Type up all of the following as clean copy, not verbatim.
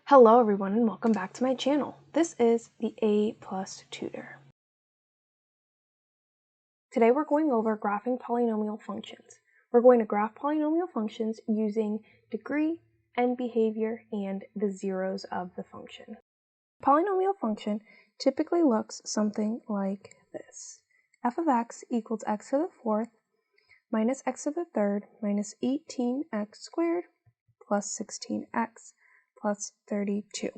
Hello everyone and welcome back to my channel. This is the A+ Tutor. Today we're going over graphing polynomial functions. We're going to graph polynomial functions using degree, end behavior, and the zeros of the function. Polynomial function typically looks something like this. F of x equals x to the fourth minus x to the third minus 18x squared plus 16x plus 32.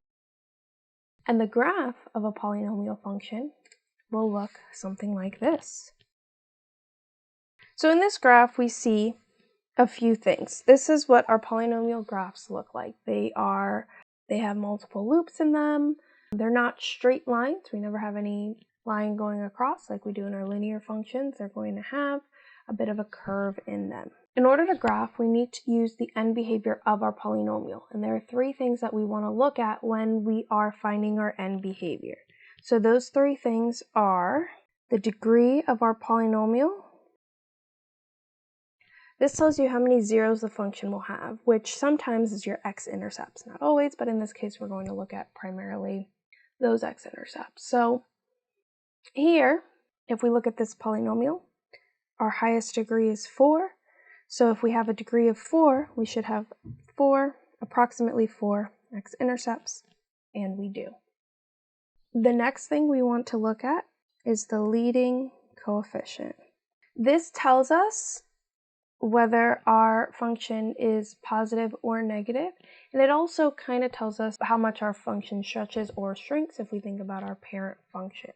And the graph of a polynomial function will look something like this. So in this graph we see a few things. This is what our polynomial graphs look like. They have multiple loops in them. They're not straight lines. We never have any line going across like we do in our linear functions. They're going to have a bit of a curve in them. In order to graph, we need to use the end behavior of our polynomial. And there are three things that we want to look at when we are finding our end behavior. So those three things are the degree of our polynomial. This tells you how many zeros the function will have, which sometimes is your x-intercepts. Not always, but in this case we're going to look at primarily those x-intercepts. So here, if we look at this polynomial, our highest degree is 4. So if we have a degree of 4, we should have approximately 4 x-intercepts, and we do. The next thing we want to look at is the leading coefficient. This tells us whether our function is positive or negative, and it also kind of tells us how much our function stretches or shrinks if we think about our parent function.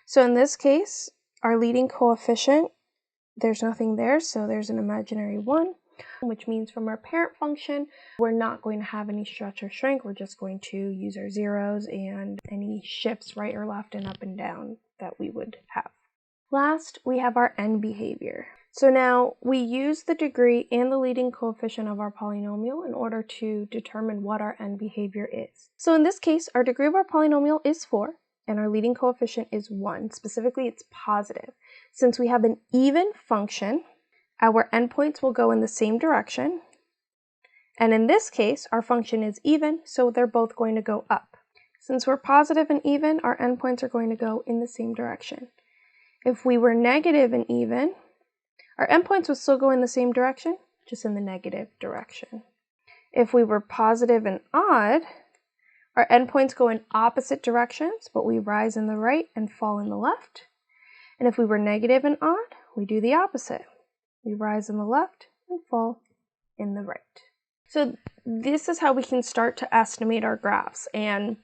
So in this case, our leading coefficient, there's nothing there, so there's an imaginary 1, which means from our parent function, we're not going to have any stretch or shrink. We're just going to use our zeros and any shifts right or left and up and down that we would have. Last, we have our end behavior. So now we use the degree and the leading coefficient of our polynomial in order to determine what our end behavior is. So in this case, our degree of our polynomial is 4. And our leading coefficient is 1. Specifically, it's positive. Since we have an even function, our endpoints will go in the same direction. And in this case, our function is even, so they're both going to go up. Since we're positive and even, our endpoints are going to go in the same direction. If we were negative and even, our endpoints would still go in the same direction, just in the negative direction. If we were positive and odd, our endpoints go in opposite directions, but we rise in the right and fall in the left. And if we were negative and odd, we do the opposite. We rise in the left and fall in the right. So this is how we can start to estimate our graphs. And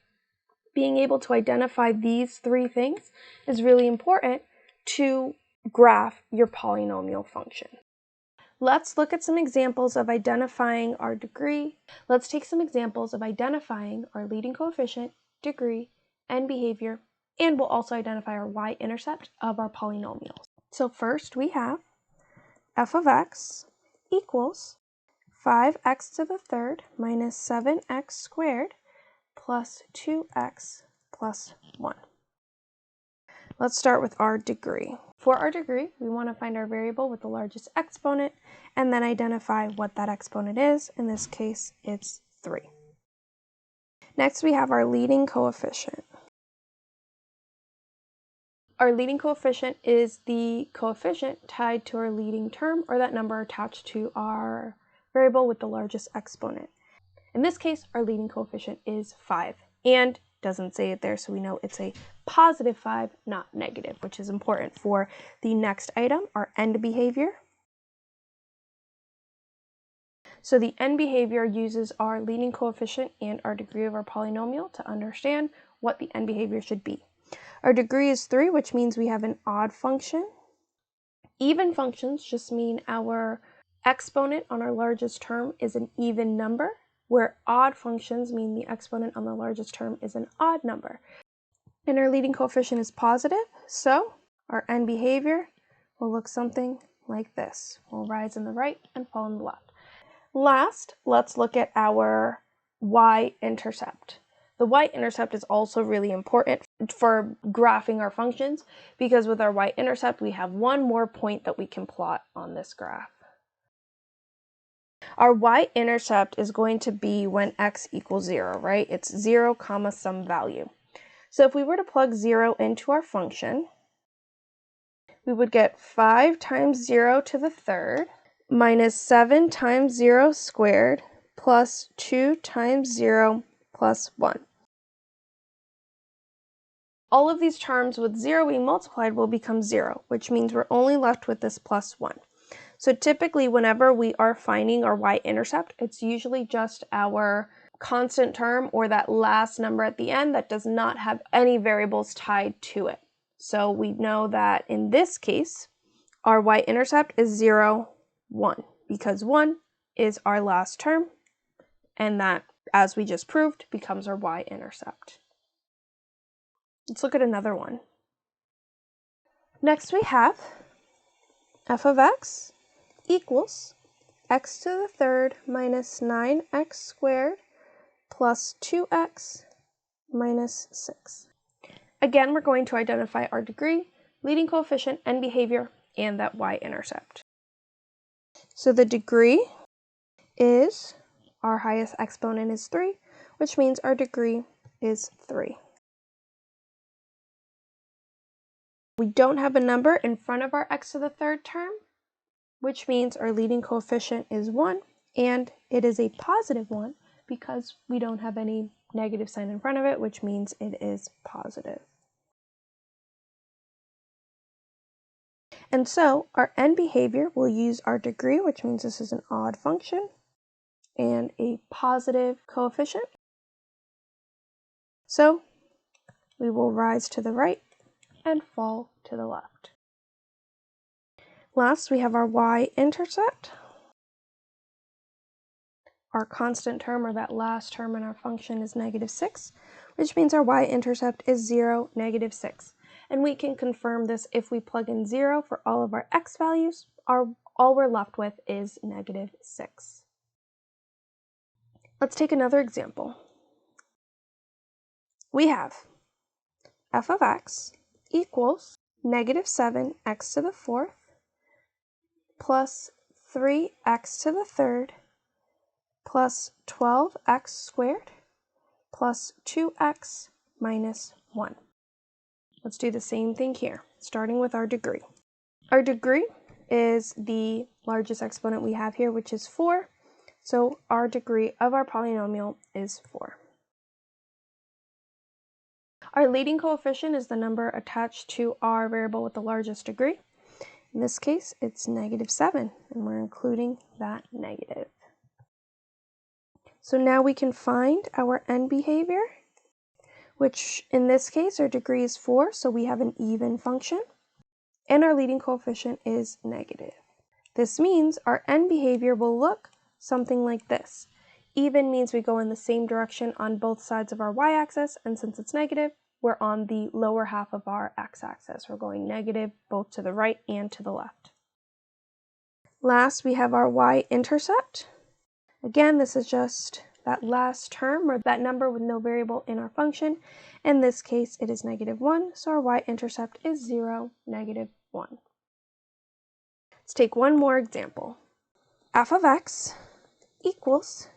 being able to identify these three things is really important to graph your polynomial function. Let's look at some examples of identifying our degree. Let's take some examples of identifying our leading coefficient, degree, end behavior, and we'll also identify our y-intercept of our polynomials. So first we have f of x equals 5x to the third minus 7x squared plus 2x plus 1. Let's start with our degree. For our degree, we want to find our variable with the largest exponent and then identify what that exponent is. In this case, it's 3. Next, we have our leading coefficient. Our leading coefficient is the coefficient tied to our leading term or that number attached to our variable with the largest exponent. In this case, our leading coefficient is 5 and doesn't say it there, so we know it's a positive 5, not negative, which is important for the next item, our end behavior. So the end behavior uses our leading coefficient and our degree of our polynomial to understand what the end behavior should be. Our degree is 3, which means we have an odd function. Even functions just mean our exponent on our largest term is an even number, where odd functions mean the exponent on the largest term is an odd number. And our leading coefficient is positive, so our end behavior will look something like this. We'll rise in the right and fall in the left. Last, let's look at our y-intercept. The y-intercept is also really important for graphing our functions because with our y-intercept we have one more point that we can plot on this graph. Our y-intercept is going to be when x equals 0, right? It's 0 comma some value. So if we were to plug 0 into our function, we would get 5 times 0 to the third minus 7 times 0 squared plus 2 times 0 plus 1. All of these terms with 0 being multiplied will become 0, which means we're only left with this plus 1. So typically whenever we are finding our y-intercept, it's usually just our constant term or that last number at the end that does not have any variables tied to it. So we know that in this case, our y-intercept is 0, 1, because 1 is our last term, and that, as we just proved, becomes our y-intercept. Let's look at another one. Next we have f of x equals x to the third minus 9x squared plus 2x minus 6. Again, we're going to identify our degree, leading coefficient, and behavior, and that y-intercept. So the degree is, our highest exponent is 3, which means our degree is 3. We don't have a number in front of our x to the third term, which means our leading coefficient is 1, and it is a positive 1 because we don't have any negative sign in front of it, which means it is positive. And so our end behavior will use our degree, which means this is an odd function, and a positive coefficient. So we will rise to the right and fall to the left. Last, we have our y-intercept. Our constant term, or that last term in our function, is -6, which means our y-intercept is 0, -6. And we can confirm this if we plug in 0 for all of our x values. All we're left with is -6. Let's take another example. We have f of x equals -7x to the fourth plus 3x to the third plus 12x squared plus 2x minus 1. Let's do the same thing here, starting with our degree. Our degree is the largest exponent we have here, which is 4. So our degree of our polynomial is 4. Our leading coefficient is the number attached to our variable with the largest degree. In this case, it's -7, and we're including that negative. So now we can find our end behavior, which in this case, our degree is 4, so we have an even function, and our leading coefficient is negative. This means our end behavior will look something like this. Even means we go in the same direction on both sides of our y-axis, and since it's negative, we're on the lower half of our x-axis. We're going negative both to the right and to the left. Last, we have our y-intercept. Again, this is just that last term, or that number with no variable in our function. In this case, it is -1, so our y-intercept is 0, -1. Let's take one more example. F of x equals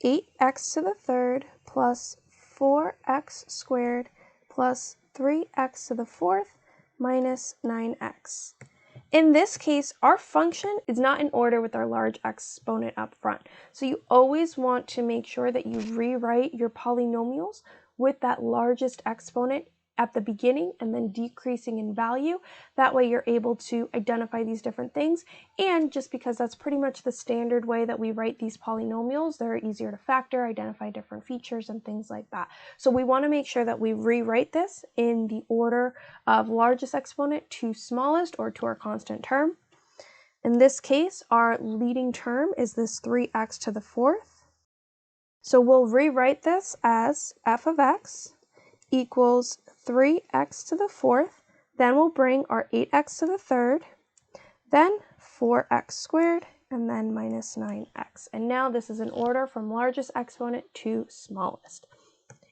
8x to the third plus 4x squared plus 3x to the fourth minus 9x. In this case, our function is not in order with our large exponent up front. So you always want to make sure that you rewrite your polynomials with that largest exponent at the beginning and then decreasing in value. That way you're able to identify these different things. And just because that's pretty much the standard way that we write these polynomials, they're easier to factor, identify different features and things like that. So we want to make sure that we rewrite this in the order of largest exponent to smallest, or to our constant term. In this case, our leading term is this 3x to the fourth. So we'll rewrite this as f of x equals 3x to the fourth, then we'll bring our 8x to the third, then 4x squared, and then minus 9x. And now this is in order from largest exponent to smallest.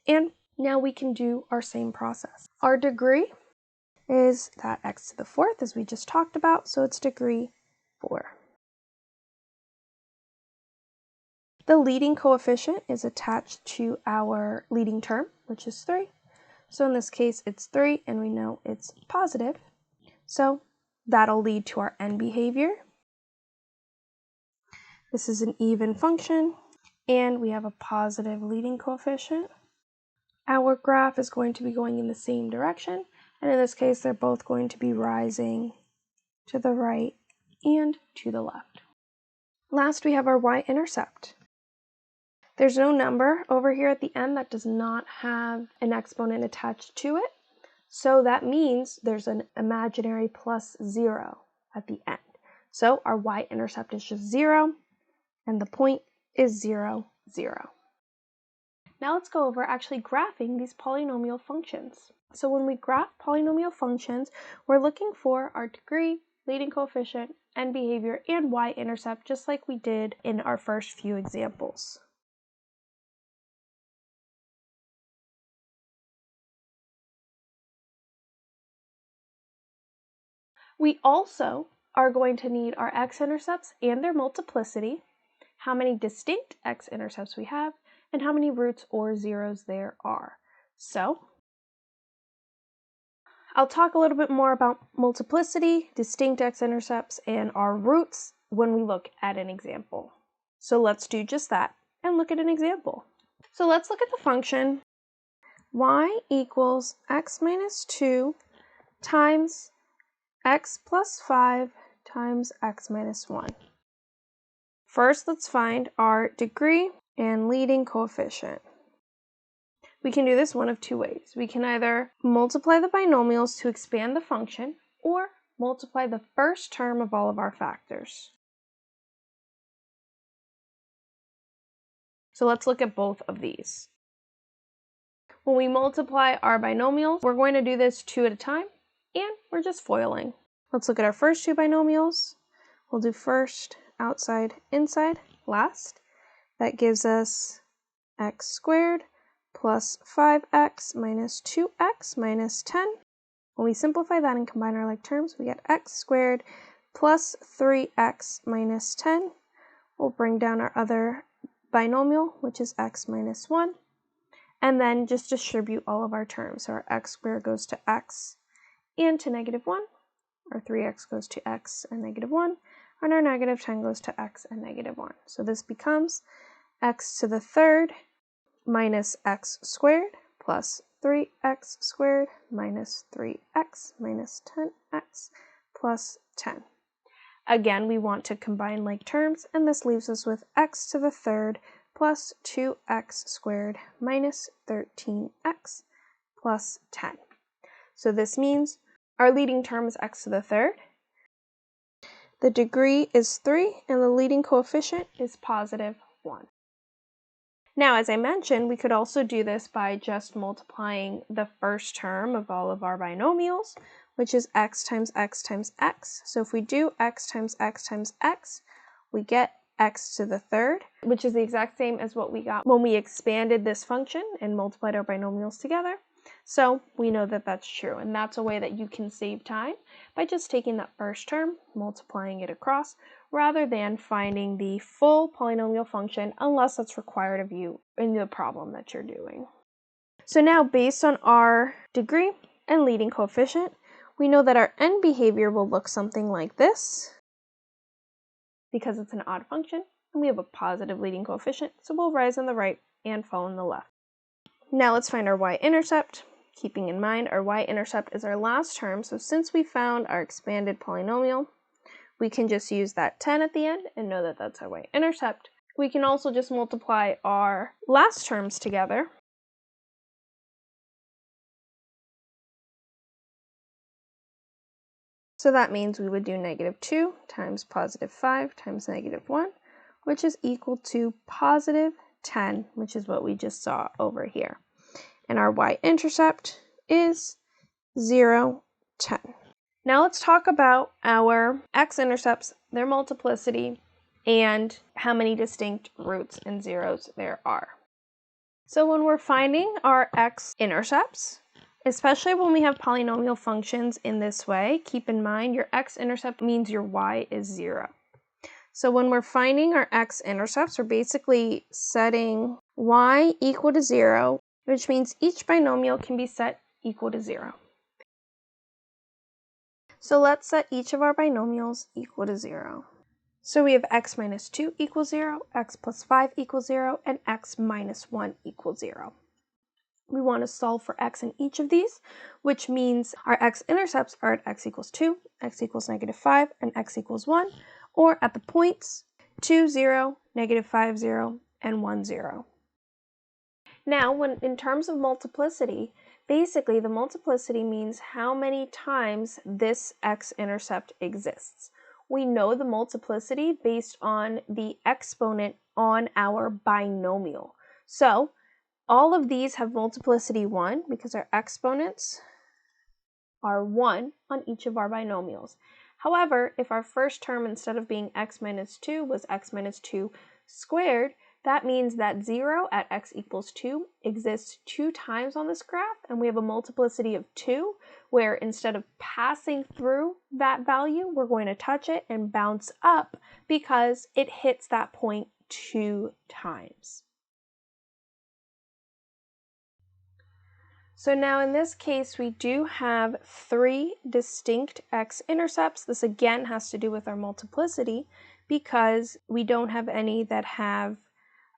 And now we can do our same process. Our degree is that x to the fourth, as we just talked about, so it's degree 4. The leading coefficient is attached to our leading term, which is 3. So in this case, it's 3, and we know it's positive. So that'll lead to our end behavior. This is an even function, and we have a positive leading coefficient. Our graph is going to be going in the same direction, and in this case, they're both going to be rising to the right and to the left. Last, we have our y-intercept. There's no number over here at the end that does not have an exponent attached to it, so that means there's an imaginary plus 0 at the end. So our y-intercept is just 0, and the point is 0, 0. Now let's go over actually graphing these polynomial functions. So when we graph polynomial functions, we're looking for our degree, leading coefficient, end behavior, and y-intercept, just like we did in our first few examples. We also are going to need our x-intercepts and their multiplicity, how many distinct x-intercepts we have, and how many roots or zeros there are. So I'll talk a little bit more about multiplicity, distinct x-intercepts, and our roots when we look at an example. So let's do just that and look at an example. So let's look at the function y equals x minus 2 times x plus 5 times x minus 1. First, let's find our degree and leading coefficient. We can do this one of two ways. We can either multiply the binomials to expand the function, or multiply the first term of all of our factors. So let's look at both of these. When we multiply our binomials, we're going to do this 2 at a time, and we're just foiling. Let's look at our first two binomials. We'll do first, outside, inside, last. That gives us x squared plus 5x minus 2x minus 10. When we simplify that and combine our like terms, we get x squared plus 3x minus 10. We'll bring down our other binomial, which is x minus 1, and then just distribute all of our terms. So our x squared goes to x and to negative 1, our 3x goes to x and negative 1, and our negative 10 goes to x and negative 1. So this becomes x to the third minus x squared plus 3x squared minus 3x minus 10x plus 10. Again, we want to combine like terms, and this leaves us with x to the third plus 2x squared minus 13x plus 10. So this means our leading term is x to the third. The degree is 3, and the leading coefficient is positive 1. Now, as I mentioned, we could also do this by just multiplying the first term of all of our binomials, which is x times x times x. So if we do x times x times x, we get x to the third, which is the exact same as what we got when we expanded this function and multiplied our binomials together. So we know that that's true, and that's a way that you can save time by just taking that first term, multiplying it across, rather than finding the full polynomial function unless that's required of you in the problem that you're doing. So now, based on our degree and leading coefficient, we know that our end behavior will look something like this, because it's an odd function, and we have a positive leading coefficient, so we'll rise on the right and fall on the left. Now let's find our y-intercept. Keeping in mind our y-intercept is our last term, so since we found our expanded polynomial, we can just use that 10 at the end and know that that's our y-intercept. We can also just multiply our last terms together. So that means we would do negative 2 times positive 5 times negative 1, which is equal to positive 10, which is what we just saw over here. And our y-intercept is 0, 10. Now let's talk about our x-intercepts, their multiplicity, and how many distinct roots and zeros there are. So when we're finding our x-intercepts, especially when we have polynomial functions in this way, keep in mind your x-intercept means your y is 0. So when we're finding our x-intercepts, we're basically setting y equal to 0, which means each binomial can be set equal to 0. So let's set each of our binomials equal to 0. So we have x minus 2 equals 0, x plus 5 equals 0, and x minus 1 equals 0. We want to solve for x in each of these, which means our x-intercepts are at x equals 2, x equals negative 5, and x equals 1, or at the points 2, 0, negative 5, 0, and 1, 0. Now, when in terms of multiplicity, basically the multiplicity means how many times this x-intercept exists. We know the multiplicity based on the exponent on our binomial. So all of these have multiplicity 1 because our exponents are 1 on each of our binomials. However, if our first term instead of being x minus 2 was x minus 2 squared, that means that 0 at x equals 2 exists 2 times on this graph, and we have a multiplicity of 2, where instead of passing through that value, we're going to touch it and bounce up because it hits that point 2 times. So now in this case, we do have 3 distinct x-intercepts. This again has to do with our multiplicity because we don't have any that have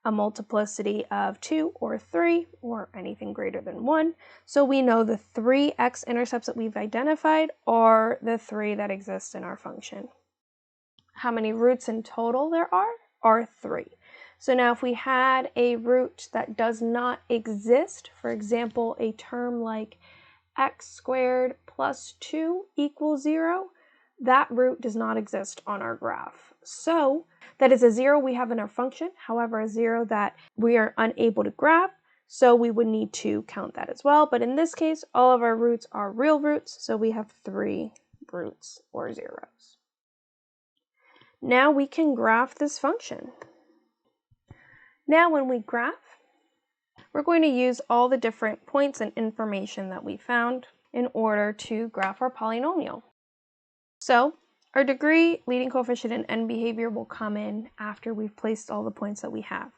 a multiplicity of 2 or 3 or anything greater than 1. So we know the 3 x-intercepts that we've identified are the 3 that exist in our function. How many roots in total there are 3. So now if we had a root that does not exist, for example, a term like x squared plus 2 equals 0, that root does not exist on our graph. So that is a 0 we have in our function, however, a 0 that we are unable to grab, so we would need to count that as well. But in this case, all of our roots are real roots, so we have 3 roots or zeros. Now we can graph this function. Now when we graph, we're going to use all the different points and information that we found in order to graph our polynomial. So our degree, leading coefficient, and end behavior will come in after we've placed all the points that we have.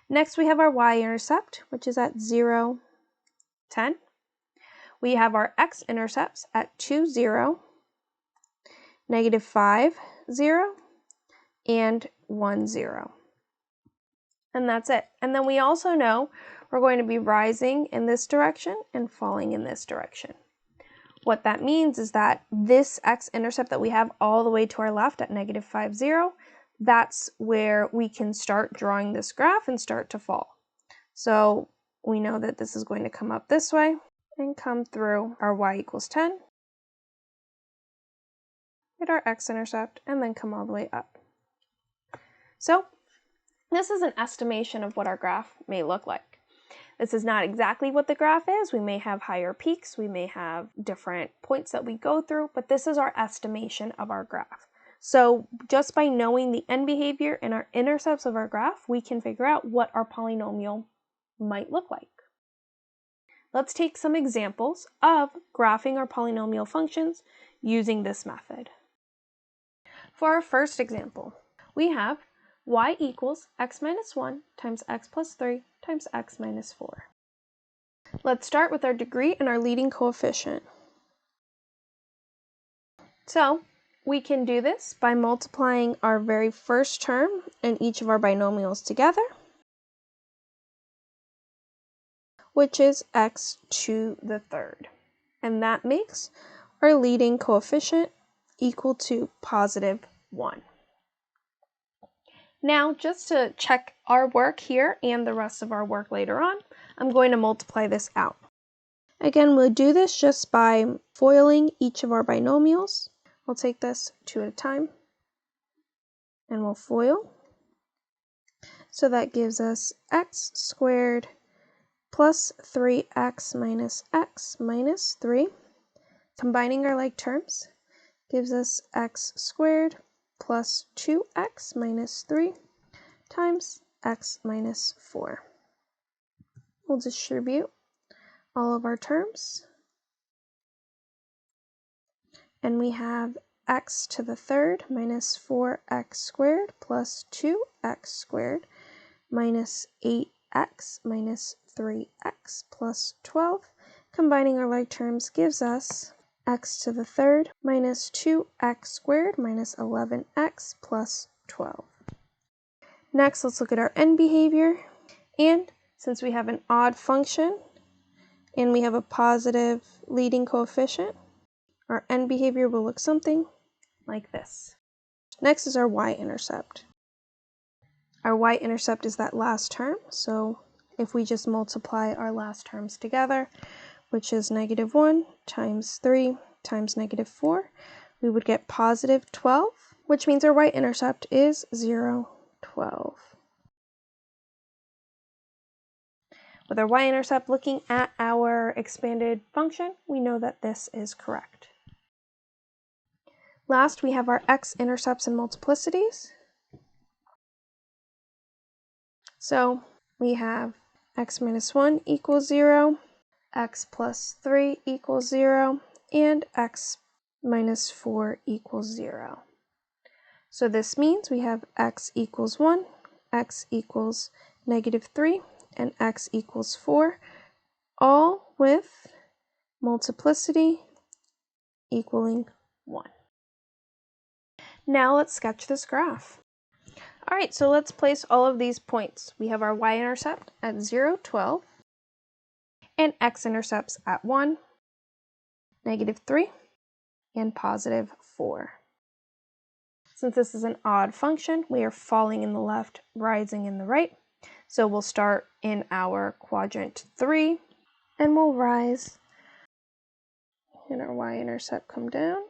Next we have our y-intercept, which is at 0, 10. We have our x-intercepts at 2, 0, negative 5, 0, and 1, 0. And that's it. And then we also know we're going to be rising in this direction and falling in this direction. What that means is that this x-intercept that we have all the way to our left at negative 5, 0, that's where we can start drawing this graph and start to fall. So we know that this is going to come up this way and come through our y equals 10, hit our x-intercept, and then come all the way up. So this is an estimation of what our graph may look like. This is not exactly what the graph is. We may have higher peaks, we may have different points that we go through, but this is our estimation of our graph. So just by knowing the end behavior and our intercepts of our graph, we can figure out what our polynomial might look like. Let's take some examples of graphing our polynomial functions using this method. For our first example, we have y equals x minus 1 times x plus 3 times x minus 4. Let's start with our degree and our leading coefficient. So we can do this by multiplying our very first term and each of our binomials together, which is x to the third. And that makes our leading coefficient equal to positive 1. Now, just to check our work here and the rest of our work later on, I'm going to multiply this out. Again, we'll do this just by foiling each of our binomials. We'll take this 2 at a time, and we'll FOIL. So that gives us x squared plus 3x minus 3. Combining our like terms gives us x squared plus 2x minus 3 times x minus 4. We'll distribute all of our terms, and we have x to the third minus 4x squared plus 2x squared minus 8x minus 3x plus 12. Combining our like terms gives us x to the third minus 2x squared minus 11x plus 12. Next, let's look at our end behavior. And since we have an odd function and we have a positive leading coefficient, our end behavior will look something like this. Next is our y-intercept. Our y-intercept is that last term, so if we just multiply our last terms together, which is -1 times 3 times -4, we would get positive 12, which means our y-intercept is 0, 12. With our y-intercept looking at our expanded function, we know that this is correct. Last, we have our x-intercepts and multiplicities. So we have x minus 1 equals 0, x plus 3 equals 0, and x minus 4 equals 0. So this means we have x equals 1, x equals -3, and x equals 4, all with multiplicity equaling 1. Now let's sketch this graph. All right, so let's place all of these points. We have our y-intercept at 0, 12, and x-intercepts at 1, -3, and positive 4. Since this is an odd function, we are falling in the left, rising in the right. So we'll start in our quadrant 3, and we'll rise, and our y-intercept come down,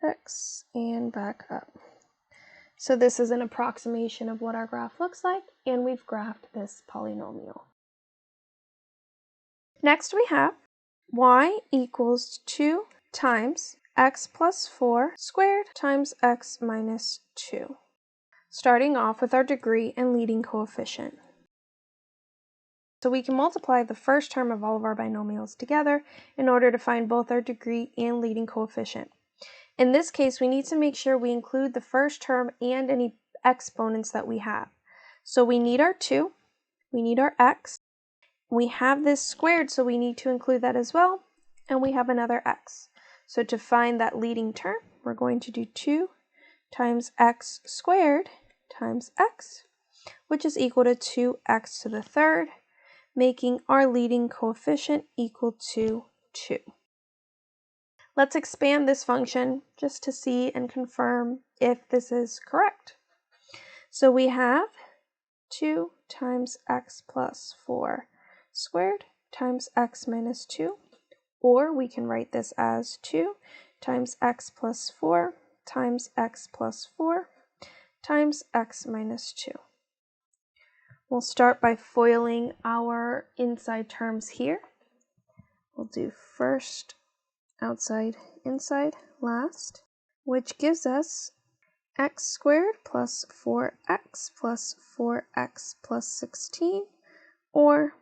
x, and back up. So this is an approximation of what our graph looks like, and we've graphed this polynomial. Next we have y equals 2 times x plus 4 squared times x minus 2. Starting off with our degree and leading coefficient. So we can multiply the first term of all of our binomials together in order to find both our degree and leading coefficient. In this case, we need to make sure we include the first term and any exponents that we have. So we need our 2, we need our x, we have this squared, so we need to include that as well, and we have another x. So to find that leading term, we're going to do 2 times x squared times x, which is equal to 2x to the third, making our leading coefficient equal to 2. Let's expand this function just to see and confirm if this is correct. So we have 2 times x plus 4 squared times x minus 2, or we can write this as 2 times x plus 4 times x plus 4 times x minus 2. We'll start by foiling our inside terms here. We'll do first outside, inside, last, which gives us x squared plus 4x plus 4x plus 16, or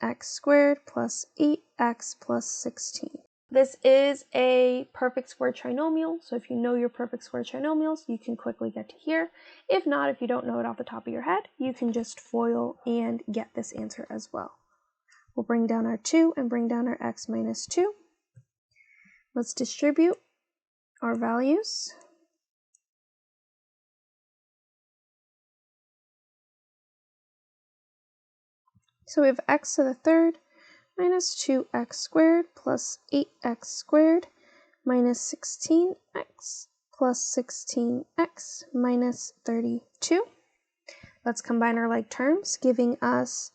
x squared plus 8x plus 16. This is a perfect square trinomial, so if you know your perfect square trinomials, you can quickly get to here. If not, if you don't know it off the top of your head, you can just FOIL and get this answer as well. We'll bring down our 2 and bring down our x minus 2. Let's distribute our values. So we have x to the third minus 2x squared plus 8x squared minus 16x plus 16x minus 32. Let's combine our like terms, giving us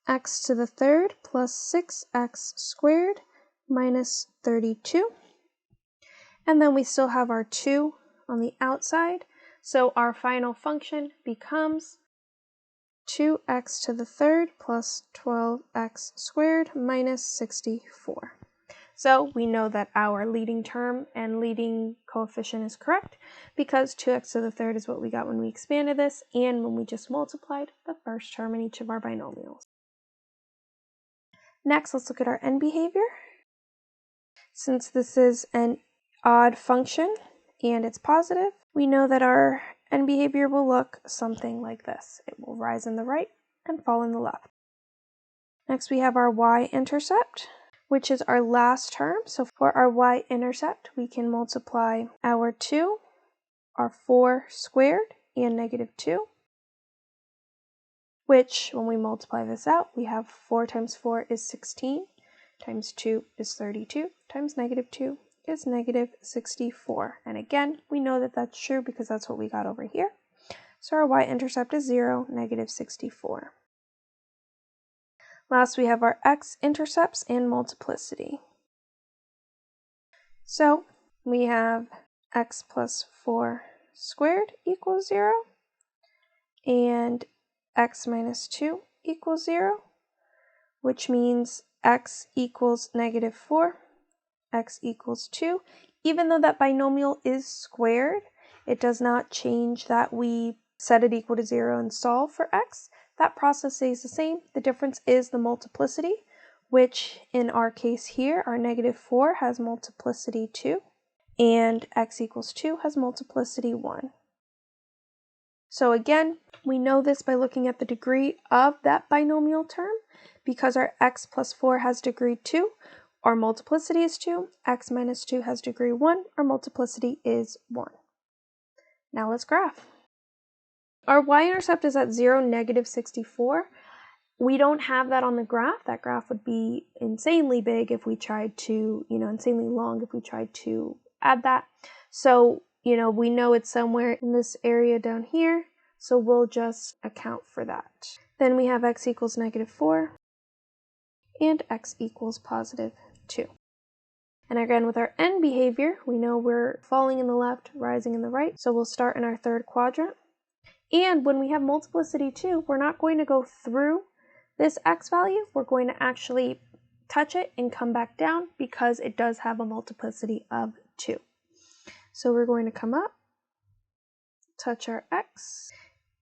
x to the third plus 6x squared minus 32. And then we still have our 2 on the outside, so our final function becomes 2x to the third plus 12x squared minus 64. So we know that our leading term and leading coefficient is correct because 2x to the third is what we got when we expanded this and when we just multiplied the first term in each of our binomials. Next, let's look at our end behavior. Since this is an odd function and it's positive, we know that our end behavior will look something like this. It will rise in the right and fall in the left. Next we have our y-intercept, which is our last term. So for our y-intercept, we can multiply our 2, our 4 squared, and -2, which when we multiply this out, we have 4 times 4 is 16, times 2 is 32, times -2 is -64. And again, we know that that's true because that's what we got over here. So our y-intercept is 0, -64. Last, we have our x-intercepts and multiplicity. So we have x plus 4 squared equals 0, and x minus 2 equals 0, which means x equals -4, x equals 2. Even though that binomial is squared, it does not change that we set it equal to 0 and solve for x. That process stays the same. The difference is the multiplicity, which in our case here, our -4 has multiplicity 2, and x equals 2 has multiplicity 1. So again, we know this by looking at the degree of that binomial term. Because our x plus 4 has degree 2, our multiplicity is 2, x minus 2 has degree 1, our multiplicity is 1. Now let's graph. Our y-intercept is at 0, -64. We don't have that on the graph. That graph would be insanely big if we tried to, insanely long if we tried to add that. So, we know it's somewhere in this area down here, so we'll just account for that. Then we have x equals -4 and x equals +2. And again, with our end behavior, we know we're falling in the left, rising in the right, so we'll start in our third quadrant. And when we have multiplicity 2, we're not going to go through this x value. We're going to actually touch it and come back down because it does have a multiplicity of 2. So we're going to come up, touch our x,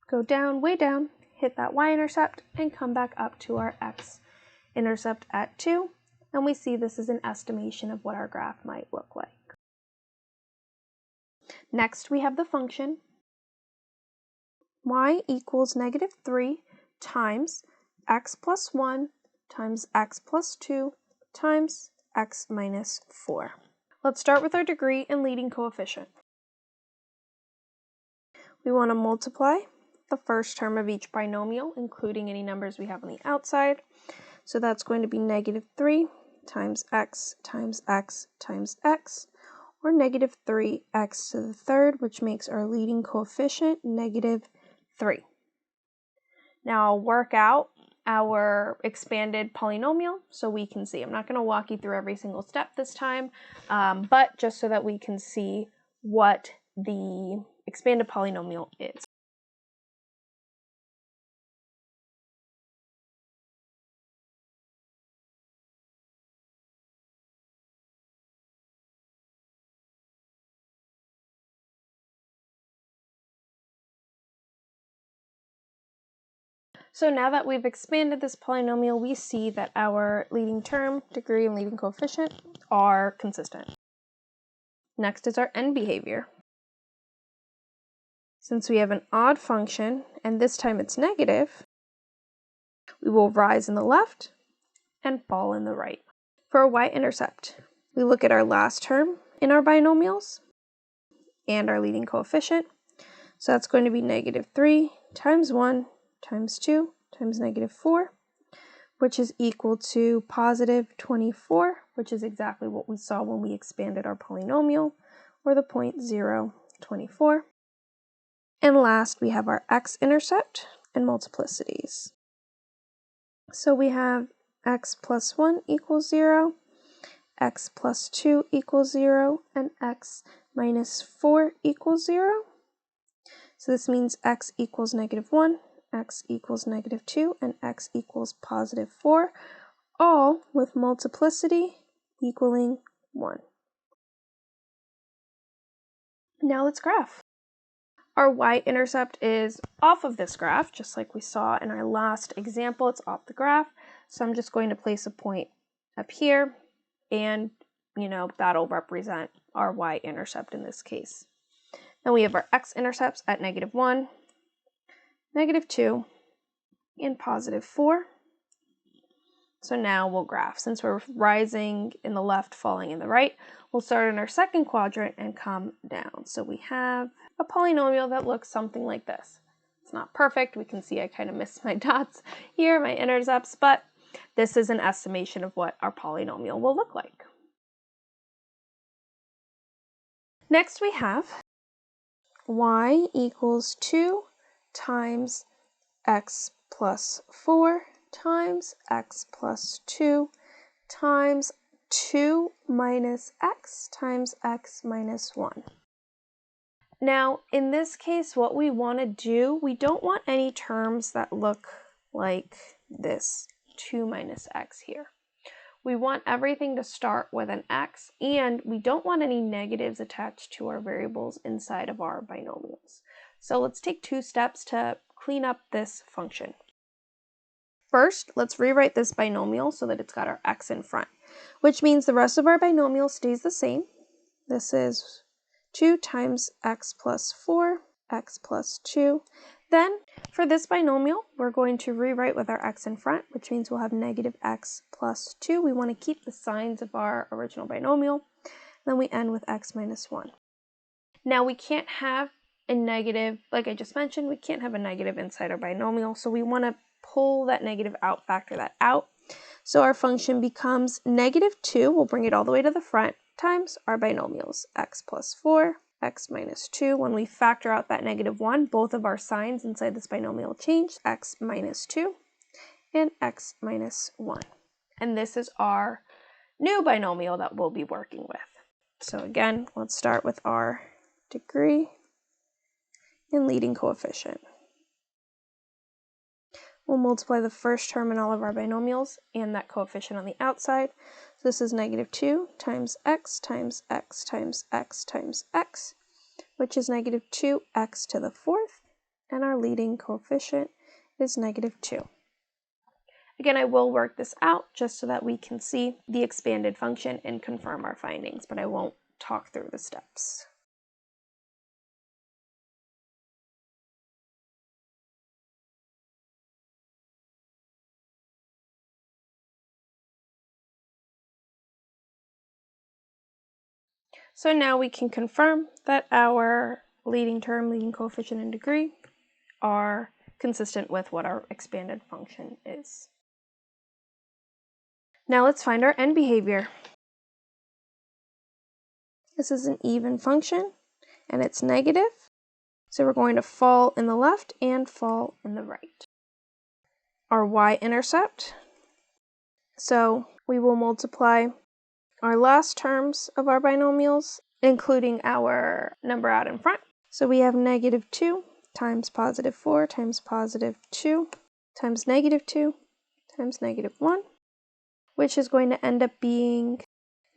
go down, way down, hit that y-intercept, and come back up to our x-intercept at 2. And we see this is an estimation of what our graph might look like. Next, we have the function y equals -3 times x plus 1 times x plus 2 times x minus 4. Let's start with our degree and leading coefficient. We want to multiply the first term of each binomial, including any numbers we have on the outside. So that's going to be -3 times x times x times x, or -3x to the third, which makes our leading coefficient -3. Now I'll work out our expanded polynomial so we can see. I'm not going to walk you through every single step this time, but just so that we can see what the expanded polynomial is. So now that we've expanded this polynomial, we see that our leading term, degree, and leading coefficient are consistent. Next is our end behavior. Since we have an odd function, and this time it's negative, we will rise in the left and fall in the right. For our y-intercept, we look at our last term in our binomials and our leading coefficient. So that's going to be -3 times 1 times 2 times -4, which is equal to +24, which is exactly what we saw when we expanded our polynomial, or the point 0, 24. And last, we have our x-intercept and multiplicities. So we have x plus 1 equals 0, x plus 2 equals 0, and x minus 4 equals 0. So this means x equals -1, x equals -2, and x equals +4, all with multiplicity equaling 1. Now let's graph. Our y-intercept is off of this graph, just like we saw in our last example. It's off the graph, so I'm just going to place a point up here and that'll represent our y-intercept in this case. Then we have our x-intercepts at -1, -2, and +4. So now we'll graph. Since we're rising in the left, falling in the right, we'll start in our second quadrant and come down. So we have a polynomial that looks something like this. It's not perfect. We can see I kind of missed my dots here, my intercepts, but this is an estimation of what our polynomial will look like. Next we have y equals 2 times x plus 4 times x plus 2 times 2 minus x times x minus 1. Now, in this case, what we want to do, we don't want any terms that look like this 2 minus x here. We want everything to start with an x, and we don't want any negatives attached to our variables inside of our binomials. So let's take 2 steps to clean up this function. First, let's rewrite this binomial so that it's got our x in front, which means the rest of our binomial stays the same. This is 2 times x plus 4, x plus 2. Then, for this binomial, we're going to rewrite with our x in front, which means we'll have -x plus 2. We want to keep the signs of our original binomial. Then we end with x minus 1. Now, we can't have a negative, like I just mentioned, we can't have a negative inside our binomial, so we want to pull that negative out, factor that out. So our function becomes -2, we'll bring it all the way to the front, times our binomials, x plus 4, x minus 2. When we factor out that -1, both of our signs inside this binomial change, x minus 2 and x minus 1. And this is our new binomial that we'll be working with. So again, let's start with our degree and leading coefficient. We'll multiply the first term in all of our binomials and that coefficient on the outside. So this is -2 times x times x times x times x, which is -2x to the 4th, and our leading coefficient is -2. Again, I will work this out just so that we can see the expanded function and confirm our findings, but I won't talk through the steps. So now we can confirm that our leading term, leading coefficient, and degree are consistent with what our expanded function is. Now let's find our end behavior. This is an even function, and it's negative, so we're going to fall in the left and fall in the right. Our y-intercept, so we will multiply our last terms of our binomials, including our number out in front. So we have -2 times +4 times +2 times -2 times -1, which is going to end up being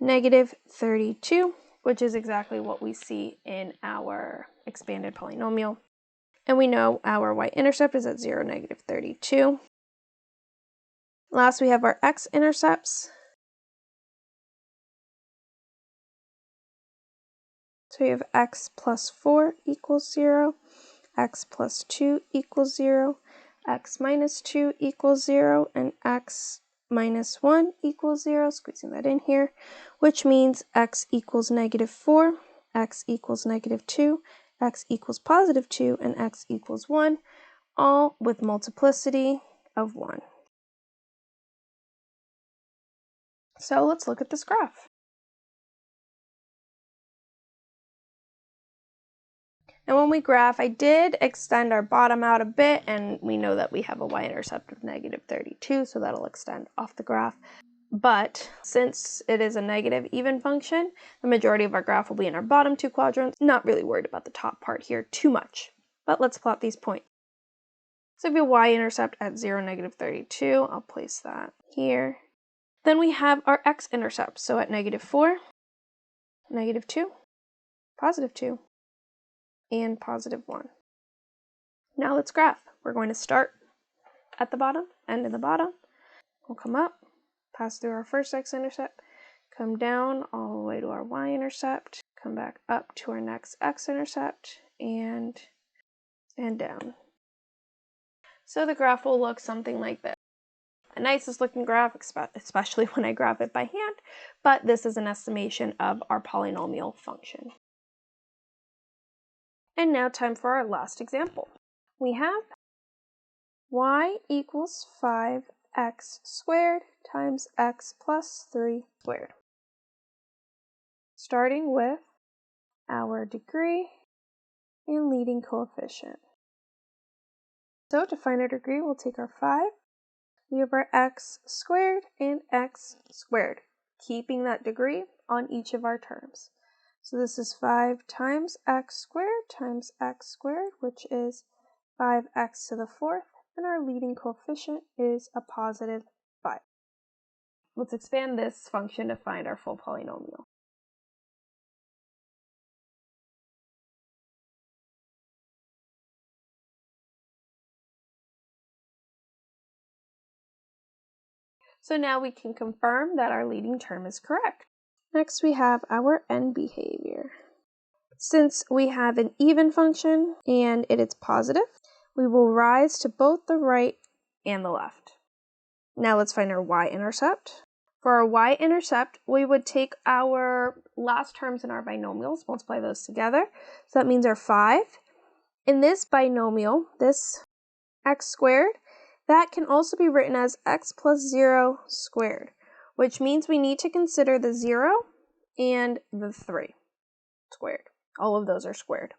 -32, which is exactly what we see in our expanded polynomial. And we know our y-intercept is at 0, -32. Last, we have our x-intercepts. So we have x plus 4 equals 0, x plus 2 equals 0, x minus 2 equals 0, and x minus 1 equals 0, squeezing that in here, which means x equals -4, x equals -2, x equals +2, and x equals 1, all with multiplicity of 1. So let's look at this graph. And when we graph, I did extend our bottom out a bit, and we know that we have a y-intercept of -32, so that'll extend off the graph. But since it is a negative even function, the majority of our graph will be in our bottom 2 quadrants. Not really worried about the top part here too much. But let's plot these points. So if you have y-intercept at 0, -32, I'll place that here. Then we have our x-intercept, so at -4, -2, +2, and +1. Now let's graph. We're going to start at the bottom, end in the bottom. We'll come up, pass through our first x-intercept, come down all the way to our y-intercept, come back up to our next x-intercept, and down. So the graph will look something like this. A nicest looking graph, especially when I graph it by hand, but this is an estimation of our polynomial function. And now time for our last example. We have y equals 5x squared times x plus 3 squared. Starting with our degree and leading coefficient. So to find our degree, we'll take our 5, we have our x squared and x squared, keeping that degree on each of our terms. So this is 5 times x squared, which is 5x to the 4th, and our leading coefficient is a positive 5. Let's expand this function to find our full polynomial. So now we can confirm that our leading term is correct. Next we have our end behavior. Since we have an even function and it is positive, we will rise to both the right and the left. Now let's find our y-intercept. For our y-intercept, we would take our last terms in our binomials, multiply those together. So that means our 5. In this binomial, this x squared, that can also be written as x plus 0 squared, which means we need to consider the 0 and the 3 squared. All of those are squared.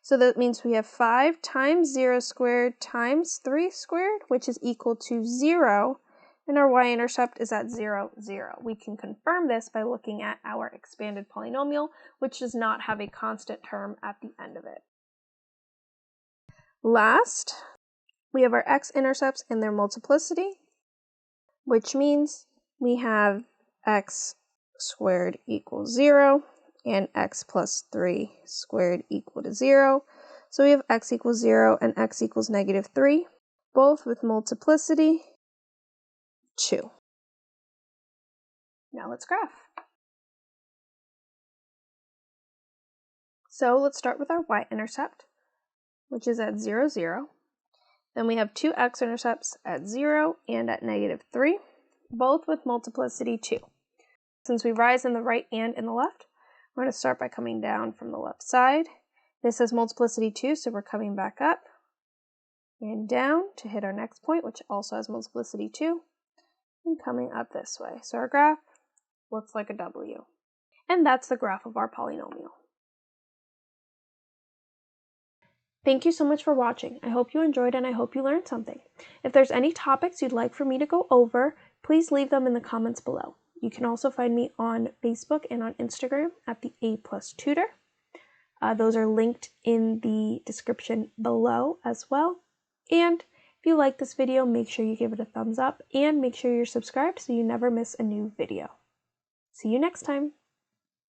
So that means we have 5 times 0 squared times 3 squared, which is equal to 0, and our y-intercept is at 0, 0. We can confirm this by looking at our expanded polynomial, which does not have a constant term at the end of it. Last, we have our x-intercepts and their multiplicity, which means we have x squared equals 0 and x plus 3 squared equal to 0. So we have x equals 0 and x equals negative 3, both with multiplicity 2. Now let's graph. So let's start with our y-intercept, which is at 0, 0. Then we have two x-intercepts at 0 and at negative 3, both with multiplicity 2. Since we rise in the right and in the left, we're going to start by coming down from the left side. This has multiplicity 2, so we're coming back up and down to hit our next point, which also has multiplicity 2, and coming up this way. So our graph looks like a W. And that's the graph of our polynomial. Thank you so much for watching. I hope you enjoyed and I hope you learned something. If there's any topics you'd like for me to go over, please leave them in the comments below. You can also find me on Facebook and on Instagram at the A+ Tutor. Those are linked in the description below as well. And if you like this video, make sure you give it a thumbs up and make sure you're subscribed so you never miss a new video. See you next time.